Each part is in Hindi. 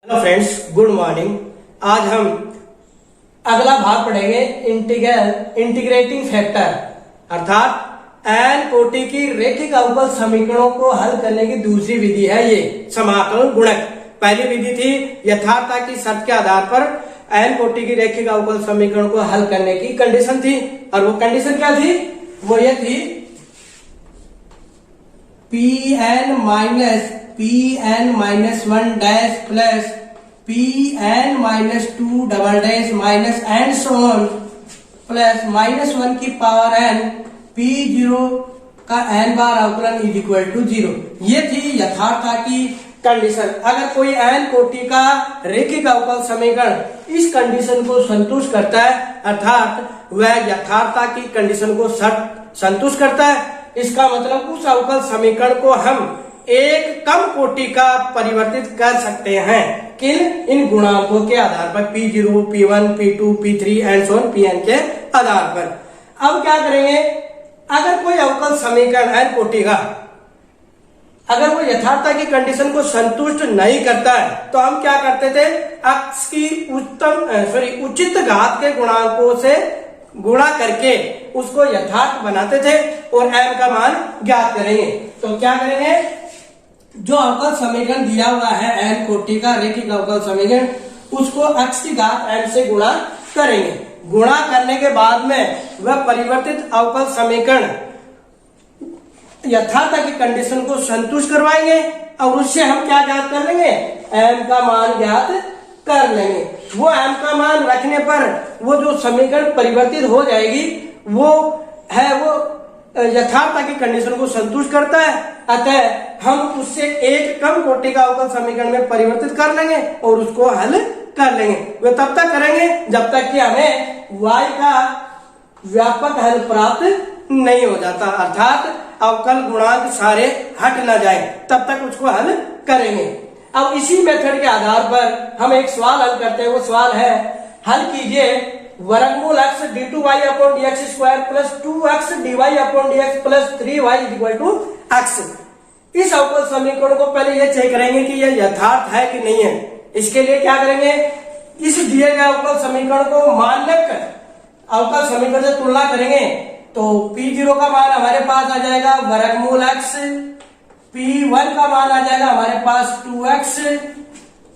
Hello friends, good morning. आज हम अगला भाग पढ़ेंगे इंटीग्रेटिंग फैक्टर अर्थात एन कोटि की रैखिक अवकल समीकरणों को हल करने की दूसरी विधि है ये समाकलन गुणक। पहली विधि थी यथार्थता की शर्त के आधार पर एन कोटि की रैखिक अवकल समीकरण को हल करने की कंडीशन थी, और वो कंडीशन क्या थी? वो ये थी Pn minus 1 dash plus Pn minus 2 double dash minus and so on plus -1 की पावर n P0 का n बार अवकलन इज इक्वल टू 0। ये थी यथार्थता की कंडीशन। अगर कोई n कोटि का रैखिक अवकल समीकरण इस कंडीशन को संतुष्ट करता है, अर्थात वह यथार्थता की कंडीशन को संतुष्ट करता है, इसका मतलब उस अवकल समीकरण को हम एक कम कोटि का परिवर्तित कर सकते हैं किन इन गुणांकों के आधार पर P0, P1, P2, P3 and so on Pn के आधार पर। अब क्या करेंगे? अगर कोई अवकल समीकरण n कोटि का अगर वो यथार्थता की कंडीशन को संतुष्ट नहीं करता है तो हम क्या करते थे? अक्ष की उचित घात के गुणांकों से गुणा करके उसको यथार्थ बनाते थे और m का मान ज्ञात करेंगे। तो क्या करेंगे? जो अवकल समीकरण दिया हुआ है n कोटि का रैखिक अवकल समीकरण, उसको अक्ष की घात m से गुणा करेंगे। गुणा करने के बाद में वह परिवर्तित अवकल समीकरण यथार्थता की कंडीशन को संतुष्ट करवाएंगे और उससे हम क्या ज्ञात कर लेंगे? m का मान ज्ञात कर लेंगे। वो m का मान रखने पर वो जो समीकरण परिवर्तित हो जाएगी वो यथार्थता की कंडीशन को संतुष्ट करता है, अतः हम उससे एक कम कोटि का अवकल समीकरण में परिवर्तित कर लेंगे और उसको हल कर लेंगे। वे तब तक करेंगे जब तक कि हमें y का व्यापक हल प्राप्त नहीं हो जाता, अर्थात अवकल गुणांक सारे हट ना जाए, तब तक उसको हल करेंगे। अब इसी मेथड के आधार पर हम एक सवाल हल करते हैं। वो सवाल है, हल कीजिए वर्गमूल x d2y upon dx square plus 2x dy upon dx plus 3y equal to x। इस अवकल समीकरण को पहले ये चेक करेंगे कि यह यथार्थ है कि नहीं है। इसके लिए क्या करेंगे? इस दिए गए अवकल समीकरण को मानक अवकल समीकरण से तुलना करेंगे तो P0 का मान हमारे पास आ जाएगा वर्गमूल x, P1 का मान आ जाएगा हमारे पास 2x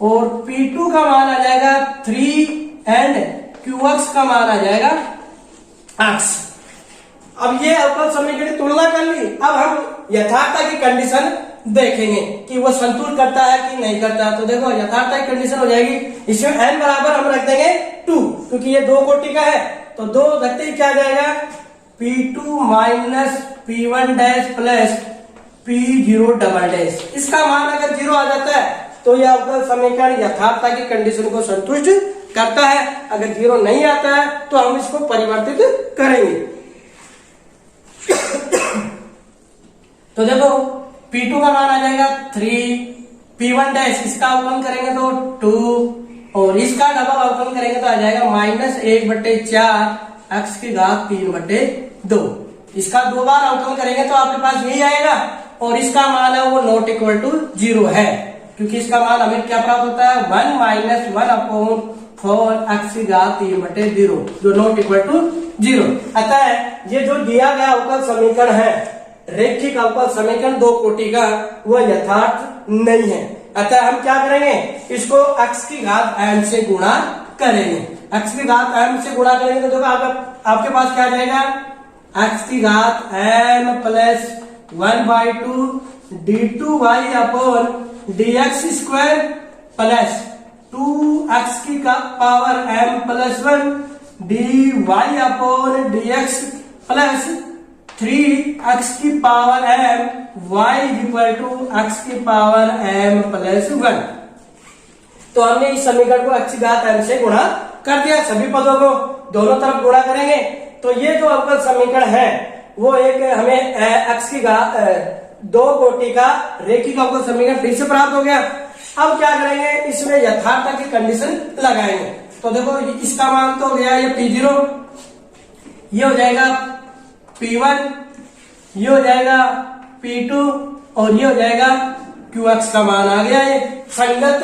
और P2 का मान आ जाएगा 3 एंड QX का मान आ जाएगा x। अब ये अवकल समीकरण की तुलना कर ली। अब हम यथार्थता की कंडीशन देखेंगे कि वो संतुष्ट करता है कि नहीं करता। तो देखो यथार्थता की कंडीशन हो जाएगी, इसमें n बराबर हम रख देंगे 2, क्योंकि ये 2 कोटि का है। तो 2 रखते ही क्या जाएगा? P2 minus P1 dash plus P0 double dash. इसका मान अगर 0 आ जाता है तो यह अवकल समीकरण यथार्थता की कंडीशन को संतुष्ट करता है। अगर 0 नहीं आता है तो हम इसको परिवर्तित करेंगे। तो देखो P2 का मान आ जाएगा 3, P1 डैश इसका अवकलन करेंगे तो 2 और इसका डबल अवकलन करेंगे तो आ जाएगा -1/4 x की घात 3/2। इसका 2 बार अवकलन करेंगे तो आपके पास यही आएगा और इसका मान है वो नॉट इक्वल टू 0 है, क्योंकि इसका मान हमें क्या प्राप्त होता है? 1 - 1 अपॉन 4 x की घात 3/0 जो नॉट इक्वल टू 0। अतः ये जो दिया गया अवकल समीकरण है रैखिक अवकल समीकरण 2 कोटि का, वह यथार्थ नहीं है। अतः हम क्या करेंगे? इसको x की घात m से गुणा करेंगे। x की घात m से गुणा करेंगे तो देखो आपके पास क्या आ जाएगा? x की घात m plus 1/2 d2y upon dx square plus 2x की power m plus 1 dy upon dx plus 3x की power m y equal to x की पावर m प्लस 1। तो हमने इस समीकरण को x की घात m से गुणा कर दिया। सभी पदों को दोनों तरफ गुणा करेंगे तो ये जो अवकल समीकरण है वो एक हमें x की घात 2 कोटि का रैखिक अवकल समीकरण फिर से प्राप्त हो गया। अब क्या करेंगे? इसमें यथार्थता की कंडीशन लगाएंगे। तो देखो इसका मान तो हो गया ये P0, ये हो जाएगा P1, ये हो जाएगा P2 और ये हो जाएगा QX का मान आ गया। ये संगत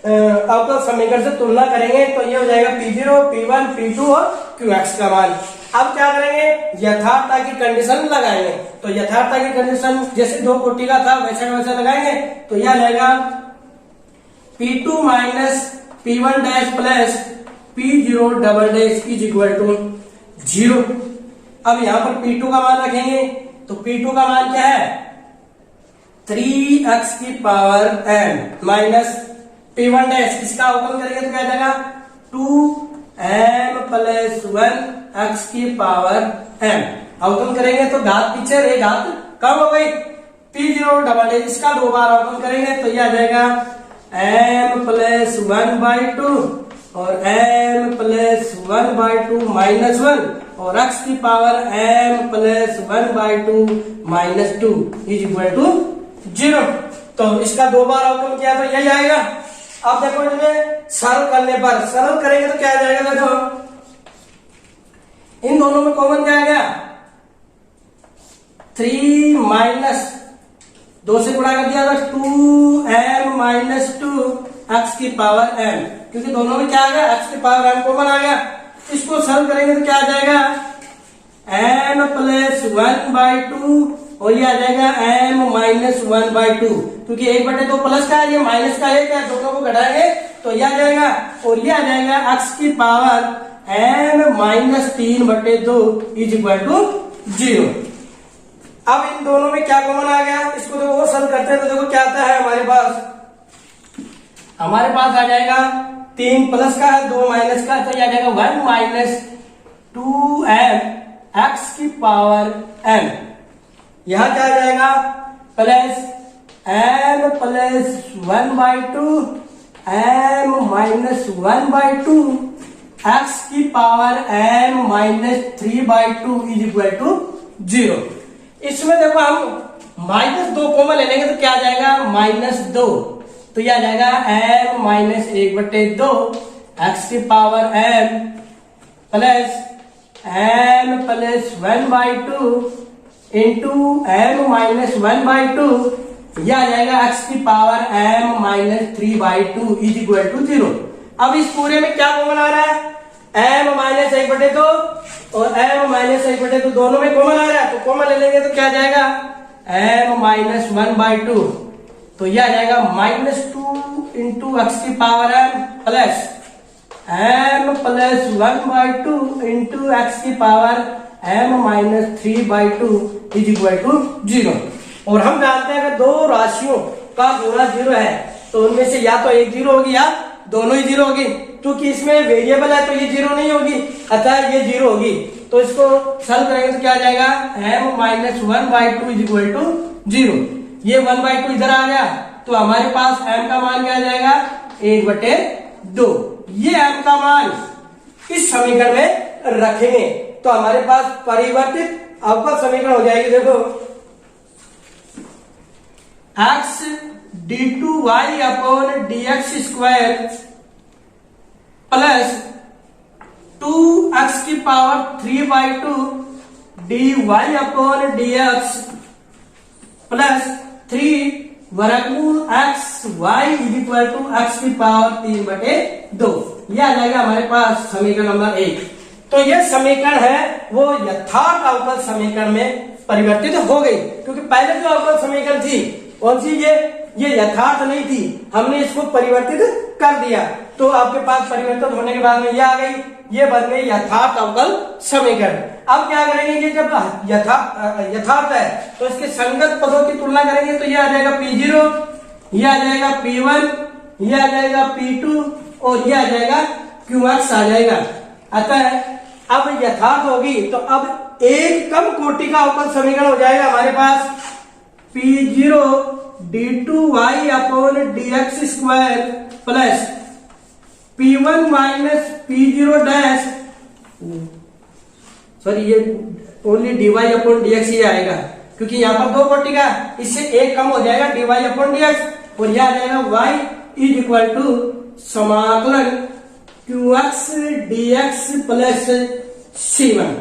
अवकल समीकरण से तुलना करेंगे तो ये हो जाएगा P0, P1, P2 और QX का मान। अब क्या करेंगे, यथार्थता की कंडीशन लगाएंगे। तो यथार्थता की कंडीशन जैसे दो कोटि का था वैसे वैसे लगाएंगे तो यह जाएगा P2 minus P1 dash plus P0 double dash is equal to 0। अब यहां पर P2 का मान रखेंगे तो P2 का मान क्या है 3x की power m minus P1 dash, इसका अवकलन करेंगे तो क्या जाएगा 2m प्लस 1x की पावर m। अवकलन करेंगे तो घात पीछे रहे, घात कम हो गई। P0 डबल डैश, इसका दो बार अवकलन करेंगे तो यह आ जाएगा m प्लस 1/2 और m प्लस 1/2 माइनस 1 और x की power m plus 1/2 minus 2 is equal to 0। तो इसका दो बार अवकलन किया तो यही आएगा। अब देखो इसमें सरल करने पर, सरल करेंगे तो क्या आ जाएगा, देखो इन दोनों में कॉमन क्या आ गया 3 माइनस 2 से गुणा कर दिया तो 2m माइनस 2 x की पावर m, क्योंकि दोनों में क्या आ गया x की पावर m कॉमन आ गया। इसको सरल करेंगे तो क्या आ जाएगा m प्लस 1/2 और ये आ जाएगा m माइनस 1/2, क्योंकि 1/2 प्लस का है, ये माइनस का 1 है, दोनों को घटाएंगे तो ये आ जाएगा और ये आ जाएगा x की power m minus 3/2 is equal to 0। अब इन दोनों में क्या कॉमन आ गया, इसको देखो वो सरल करते हैं तो देखो क्या आता है हमारे पास आ जाएगा 3 प्लस का 2 माइनस का, तो ये आ जाएगा 1 माइनस 2m x की पावर m। यहां क्या आ जाएगा plus m plus 1/2 m minus 1/2 x की power m minus 3/2 is equal to 0। इसमें देखो हम माइनस 2 कॉमन ले लेंगे तो क्या आ जाएगा -2, तो यह आ जाएगा m माइनस 1/2 x की power m plus m plus 1/2 into m minus 1/2, यह आ जाएगा x की power m minus 3/2 is equal to 0। अब इस पूरे में क्या कॉमन आ रहा है m माइनस 1/2 और m माइनस 1/2 दोनों में कॉमन आ रहा है, तो कॉमन ले लेंगे तो क्या आ जाएगा m माइनस 1/2, तो यह आ जाएगा -2 इंटू x की power m plus m plus 1/2 into x की power m minus 3/2 is equal to 0। और हम जानते हैं कि दो राशियों का गुणा 0 है तो उनमें से या तो एक 0 होगी या दोनों ही 0 होगी, क्योंकि इसमें वेरिएबल है तो ये 0 नहीं होगी, अतः ये 0 होगी। तो इसको सॉल्व करेंगे तो क्या आ जाएगा m minus 1/2 is equal to 0। ये 1/2 इधर आ गया तो हमारे पास m का मान क्या आ जाएगा 1/2। ये m का मान इस समीकरण में रखेंगे तो हमारे पास परिवर्तित अवकल समीकरण हो जाएगी। देखो x d2y upon dx square plus 2x की power 3/2 dy upon dx plus 3 वर्गमूल x y is equal to x की पावर 3/2, यह आ जाएगा हमारे पास समीकरण नंबर 1। तो यह समीकरण है वो यथार्थ अवकल समीकरण में परिवर्तित हो गई, क्योंकि पहले जो अवकल समीकरण थी कौन सी ये यथार्थ नहीं थी, हमने इसको परिवर्तित कर दिया तो आपके पास परिवर्तित होने के बाद में ये आ गई, ये बन गई यथार्थ अवकल समीकरण। अब क्या करेंगे कि जब यथार्थ है तो इसके संगत पदों की तुलना करेंगे तो ये आ जाएगा P0, ये आ जाएगा P1, ये आ जाएगा P2 और ये आ जाएगा QX आ जाएगा। अतः अब यथार्थ होगी तो अब एक कम कोटि का अवकल समीकरण हो जाएगा हमारे पास P0 d2y upon dx square plus P1 minus P0 dash, sorry ये ओनली dy अपॉन dx ही आएगा क्योंकि यहाँ पर दो कोटि का, इससे एक कम हो जाएगा dy अपॉन dx और यह आ जाएगा y इज इक्वल टू समाकलन qx dx प्लस c1।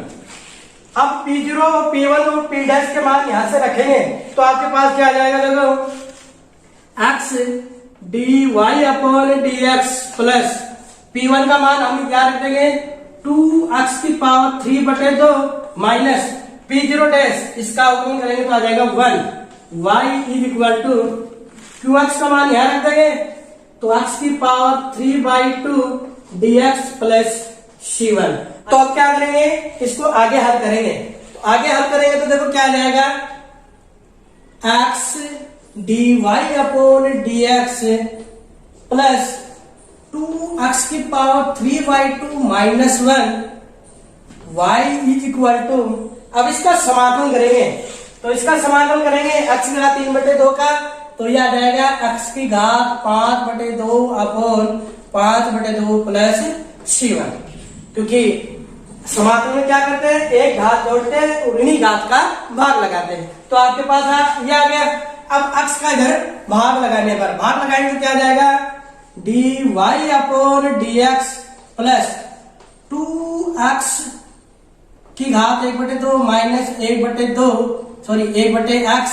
अब P0 P1 और P डैश के मान यहां से रखेंगे तो आपके पास क्या आ जाएगा, देखो x d y upon d x plus P1 का मान हम क्या रख देंगे 2x की पावर 3/2 माइनस P0 डैश इसका अवकलन करेंगे तो आ जाएगा 1 y is equal to QX का मान यहां रख देंगे तो x की पावर 3/2 dx प्लस C1। तो अब क्या करेंगे इसको आगे हल करेंगे तो आगे हल करेंगे तो देखो क्या आ जाएगा x dy upon dx plus 2x की power 3/2 minus 1 y is equal to अब इसका समाकलन करेंगे तो इसका समाकलन करेंगे x की घात 3/2 का तो यह आ जाएगा x की घात 5/2 अपॉन 5/2 प्लस C1 क्योंकि समाकलन में क्या करते हैं एक घात जोड़ते हैं और इन्हीं घात का भाग लगाते हैं तो आपके पास ये आ गया। अब x का इधर भाग लगाने पर भाग लगाएंगे तो क्या आ जाएगा dy upon dx plus 2x की घात 1/2 minus 1/2 sorry 1/x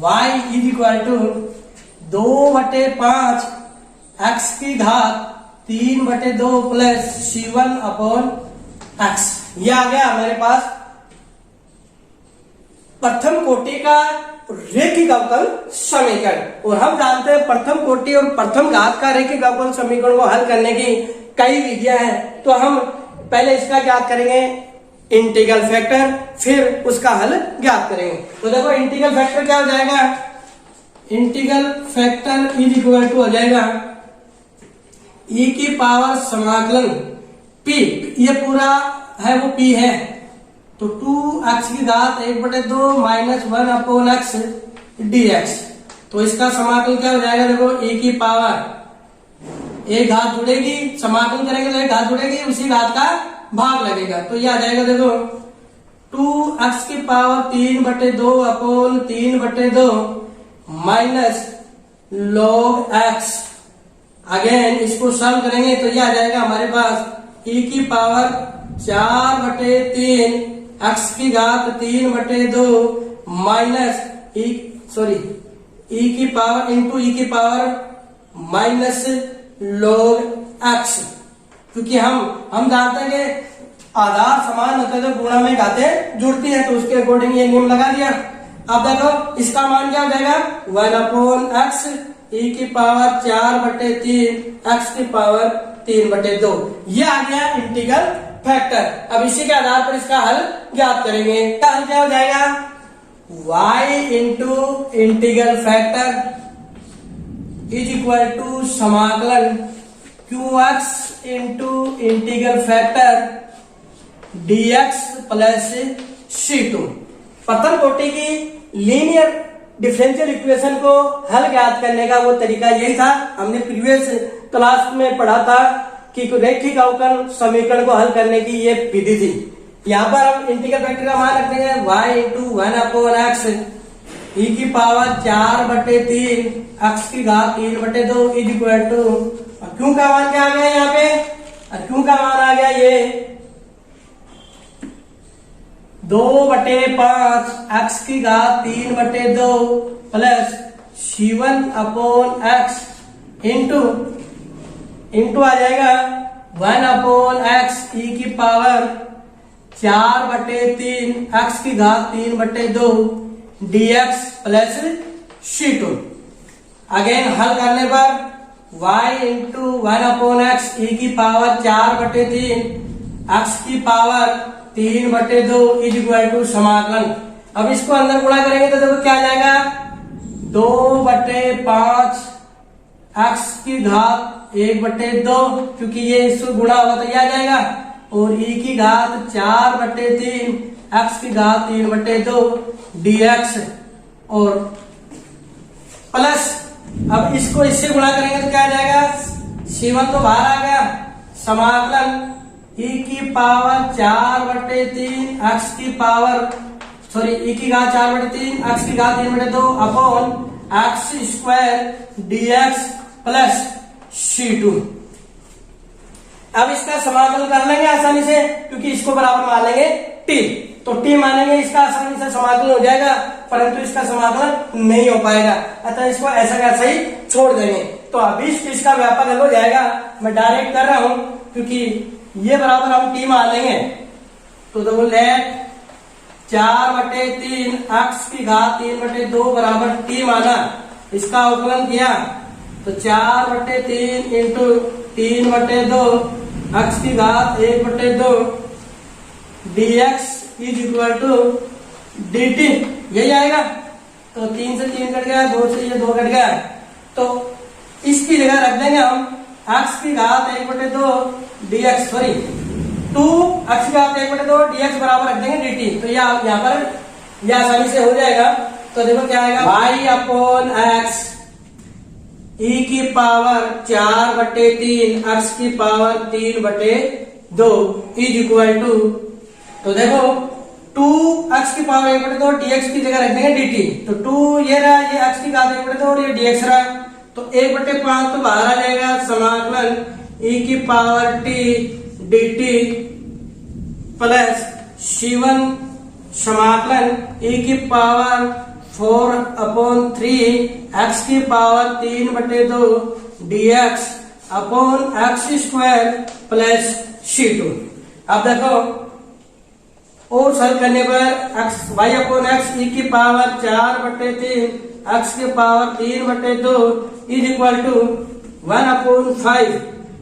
y is equal to 2/5 x की घात 3/2 प्लस C1 अपॉन x। ये आ गया हमारे पास प्रथम कोटि का रैखिक अवकल समीकरण। और हम जानते हैं प्रथम कोटि और प्रथम घात का रैखिक अवकल समीकरण को हल करने की कई विधियां हैं तो हम पहले इसका ज्ञात करेंगे इंटीग्रल फैक्टर फिर उसका हल ज्ञात करेंगे। तो देखो इंटीग्रल फैक्टर क्या हो जाएगा integral factor is equal to हो जाएगा e की पावर समाकलन p ये पूरा है वो p है तो 2x की घात 1/2 माइनस 1 अपॉन x dx तो इसका समाकलन क्या हो जाएगा देखो e की पावर एक घात जुड़ेगी समाकलन करेंगे तो एक घात जुड़ेगी उसी घात का भाग लगेगा तो ये आ जाएगा देखो 2x की power 3/2 upon 3/2 minus log x again इसको सॉल्व करेंगे तो ये आ जाएगा हमारे पास e की पावर 4/3 x की घात 3/2 माइनस e की पावर इंटू e की पावर माइनस log x क्योंकि हम जानते हैं कि आधार समान होते तो गुणा में घातें जुड़ती हैं तो उसके अकॉर्डिंग ये नियम लगा दिया। अब देखो इसका मान क्या हो जाएगा 1/x e की पावर 4/3 x की पावर 3/2 ये आ गया इंटीग्रल फैक्टर। अब इसी के आधार पर इसका हल ज्ञात करेंगे। क्या हल क्या हो जाएगा y into integral factor is equal to समाकलन qx into integral factor dx plus C2। प्रथम कोटि की लीनियर डिफरेंशियल इक्वेशन को हल ज्ञात करने का वो तरीका यही था। हमने प्रीवियस क्लास में पढ़ा था कि रैखिक अवकल समीकरण को हल करने की ये विधि थी। यहाँ पर हम इंटीग्रल फैक्टर का मान रखते हैं y इंटू 1/x e की पावर 4/3 x की घात 3/2 इज इक्वल टू क्यों का मान क्या आ गया यहाँ पे क्यों का मान आ गया ये 2/5 x की घात 3/2 plus C1 upon x into आ जाएगा 1/x e की पावर 4/3 x की घात 3/2 dx प्लस C2। अगेन हल करने पर y इंटू 1/x e की पावर 4/3 x की पावर 3/2 इज इक्वल टू समाकलन। अब इसको अंदर गुणा करेंगे तो देखो क्या आ जाएगा 2/5 x की घात 1/2 क्योंकि ये इसको गुणा होगा तो ये आ जाएगा और e की घात 4/3 x की घात 3/2 dx और प्लस अब इसको इससे गुणा करेंगे तो क्या आ जाएगा C1 तो बाहर आ गया समाकलन e की पावर 4/3 x की पावर e की घात 4/3 x की घात 3/2 upon x square dx plus C2। अब इसका समाकलन कर लेंगे आसानी से क्योंकि इसको बराबर मान लेंगे t तो t मानेंगे इसका आसानी से समाकलन हो जाएगा परंतु इसका समाकलन नहीं हो पाएगा अतः इसको ऐसा कैसा ही छोड़ देंगे। तो अभिष्ट इसका व्यापक हल हो जाएगा। मैं डायरेक्ट कर रहा हूं क्योंकि ये बराबर हम टी मान लेंगे। तो देखो लेट 4/3 x की घात 3/2 बराबर टी माना, इसका अवकलन किया तो 4/3 इंटू 3/2 x की घात 1/2 dx is equal to dt, यही आएगा। तो 3 से 3 कट गया, 2 से ये 2 कट गया। तो इसकी जगह रख देंगे हम x की घात 1/2 dx, सॉरी 2x की घात 1/2 dx बराबर रख देंगे dt। तो यहाँ पर यह आसानी से हो जाएगा। तो देखो क्या आएगा, y अपॉन x e की पावर 4/3 x की पावर 3/2 इज इक्वल टू, तो देखो 2x की पावर 1/2 dx की जगह रख देंगे dt। तो 2 ये रहा, ये x की घात 1/2 और ये dx रहा। तो 1/5 तो बाहर आ जाएगा, समाकलन e की power t dt plus c1 समाकलन e की पावर 4/3 x की power 3/2 dx upon x² plus c2। अब देखो और सरल करने पर x y अपॉन x e की पावर 4/3 x की power 3/2 is equal to 1/5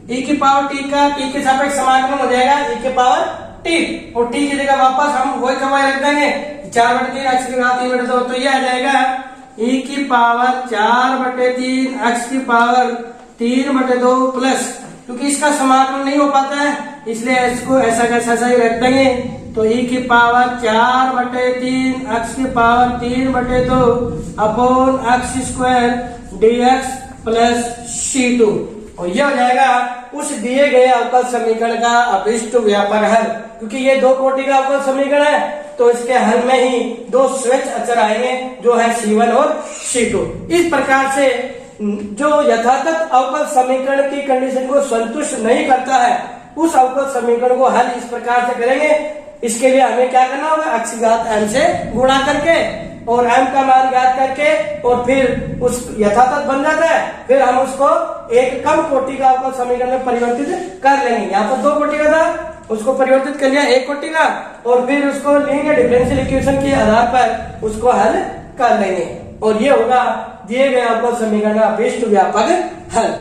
e की पावर t का t के सापेक्ष समाकलन हो जाएगा e के पावर t, और t की जगह वापस हम वही कमाई रख देंगे 4/3 x की घात 3/2। तो ये आ जाएगा e की पावर 4/3 x की पावर 3/2 प्लस, क्योंकि इसका समाकलन नहीं हो पाता है इसलिए इसको ऐसा कैसा ही रख देंगे। तो e की पावर 4/3 x की power 3/2 upon x² dx plus c2, और यह हो जाएगा उस दिए गए अवकल समीकरण का अभिष्ट व्यापक हल। क्योंकि ये दो कोटि का अवकल समीकरण है तो इसके हल में ही दो स्वेच्छ अचर आएंगे जो है c1 और c2। इस प्रकार से जो यथातथ अवकल समीकरण की कंडीशन को संतुष्ट नहीं करता है उस अवकल समीकरण को हल इस प्रकार से करेंगे। इसके लिए हमें क्या करना होगा, x की घात m से गुणा करके और m का मान ज्ञात करके, और फिर उस यथातथ बन जाता है, फिर हम उसको एक कम कोटि का अवकल समीकरण में परिवर्तित कर लेंगे। यहाँ पर 2 कोटि का था, उसको परिवर्तित कर लिया 1 कोटि का, और फिर उसको लेंगे डिफरेंशियल इक्वेशन के आधार पर उसको हल कर लेंगे, और ये होगा दिए गए अवकल समीकरण का अभिष्ट व्यापक हल।